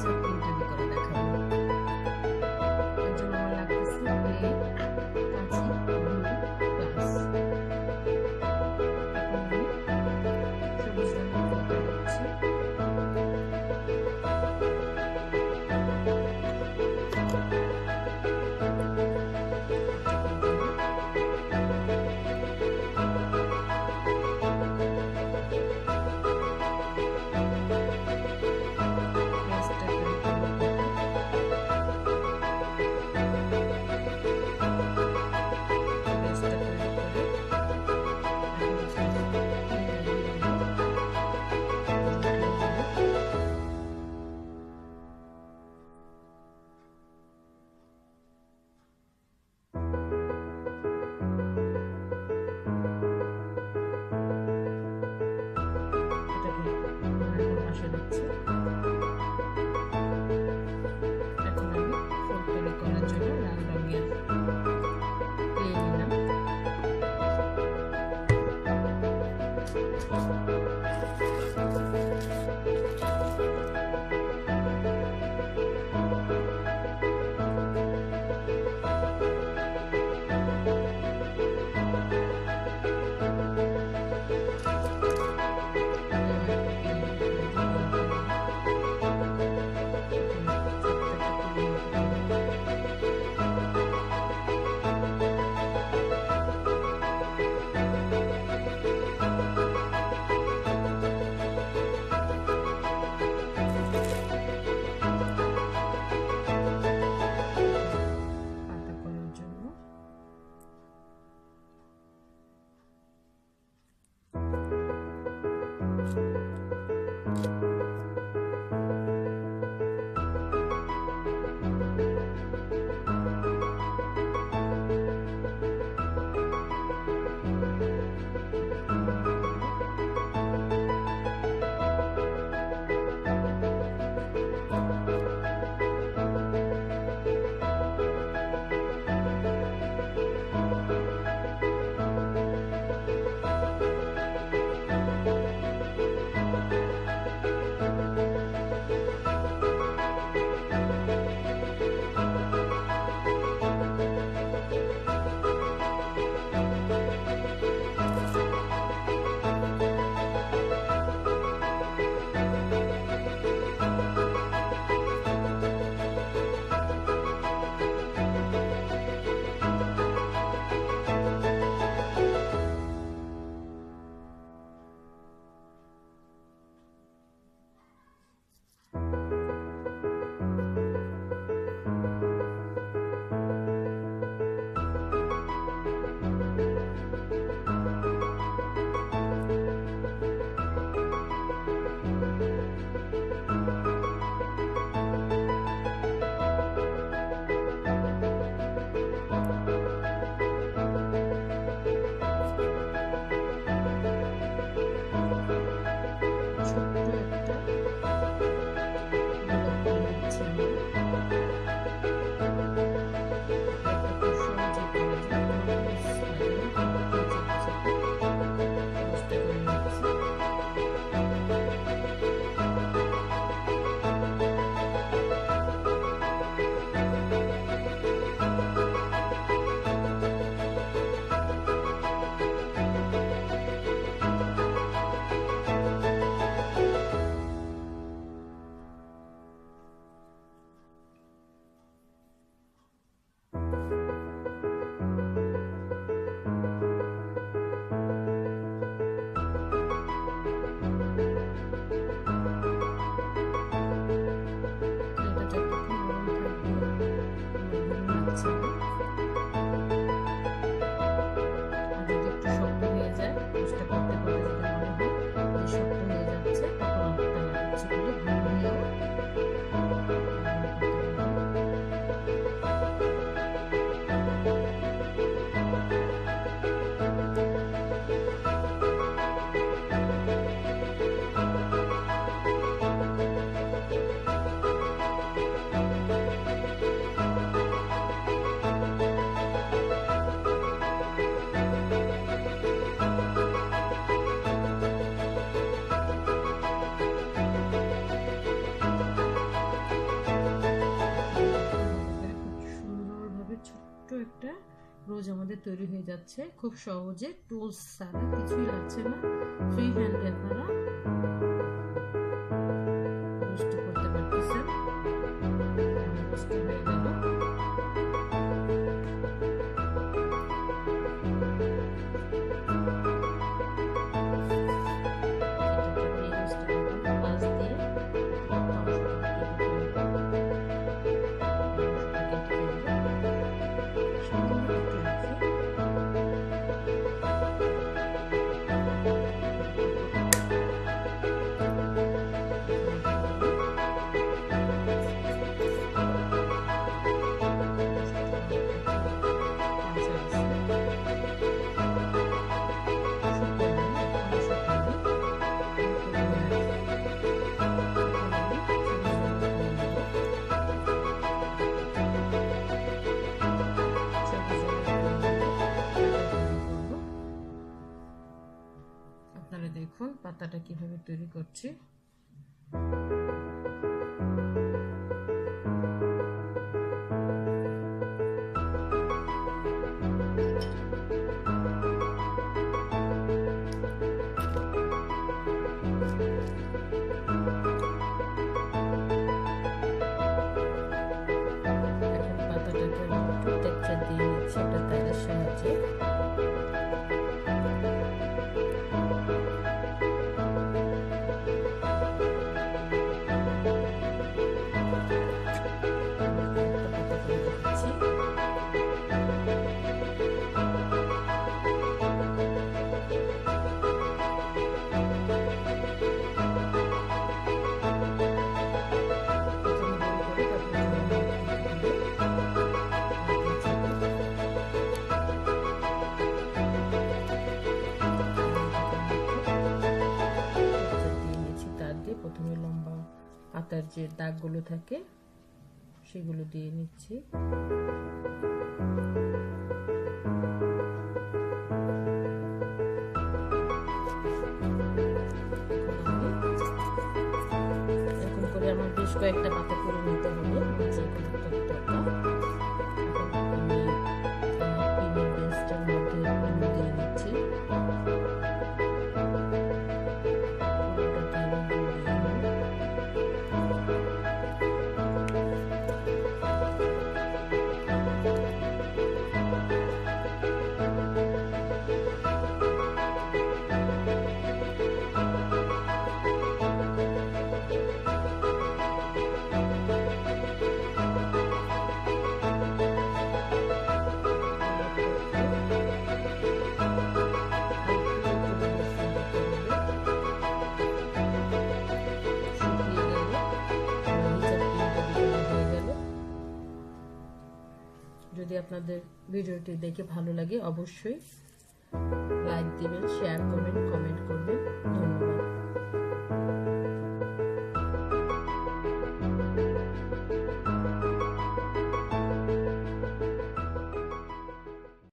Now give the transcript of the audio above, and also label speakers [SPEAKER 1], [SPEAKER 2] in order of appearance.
[SPEAKER 1] হিজাব পিন তৈরি করে দেখাবো। এর জন্য আমার লাগতেছে ক্লে, কাঁচি, গ্লু, গ্লাস। এখন আমি সবুজ রঙের ক্লেটা নিচ্ছি। এখন আমি ফুল তৈরি করার জন্য লাল রঙের ক্লে নিলাম। রোজ আমাদের তৈরি হয়ে যাচ্ছে খুব সহজে, টুলস ছাড়া, কিছুই লাগছে না। ফ্রি হ্যান্ডে আপনারা রোস্ট করতে পারতেছেন। রোস্ট হয়ে গেল। আপনারা দেখুন পাতাটা কিভাবে তৈরি করছি। এখন পাতাটাকে আমি একটু টেক্সচার দিয়ে নিচ্ছি একটা তারের সাহায্যে। প্রথমে লম্বা পাতার যে দাগগুলো থাকে সেগুলো দিয়ে নিচ্ছি। এরকম করে আমার বেশ কয়েকটা পাতা করে নিতে হবে। আমি পিনের বেসটার মধ্যে দিয়ে নিচ্ছি। যদি আপনাদের ভিডিওটি দেখে ভালো লাগে অবশ্যই লাইক দিবেন, শেয়ার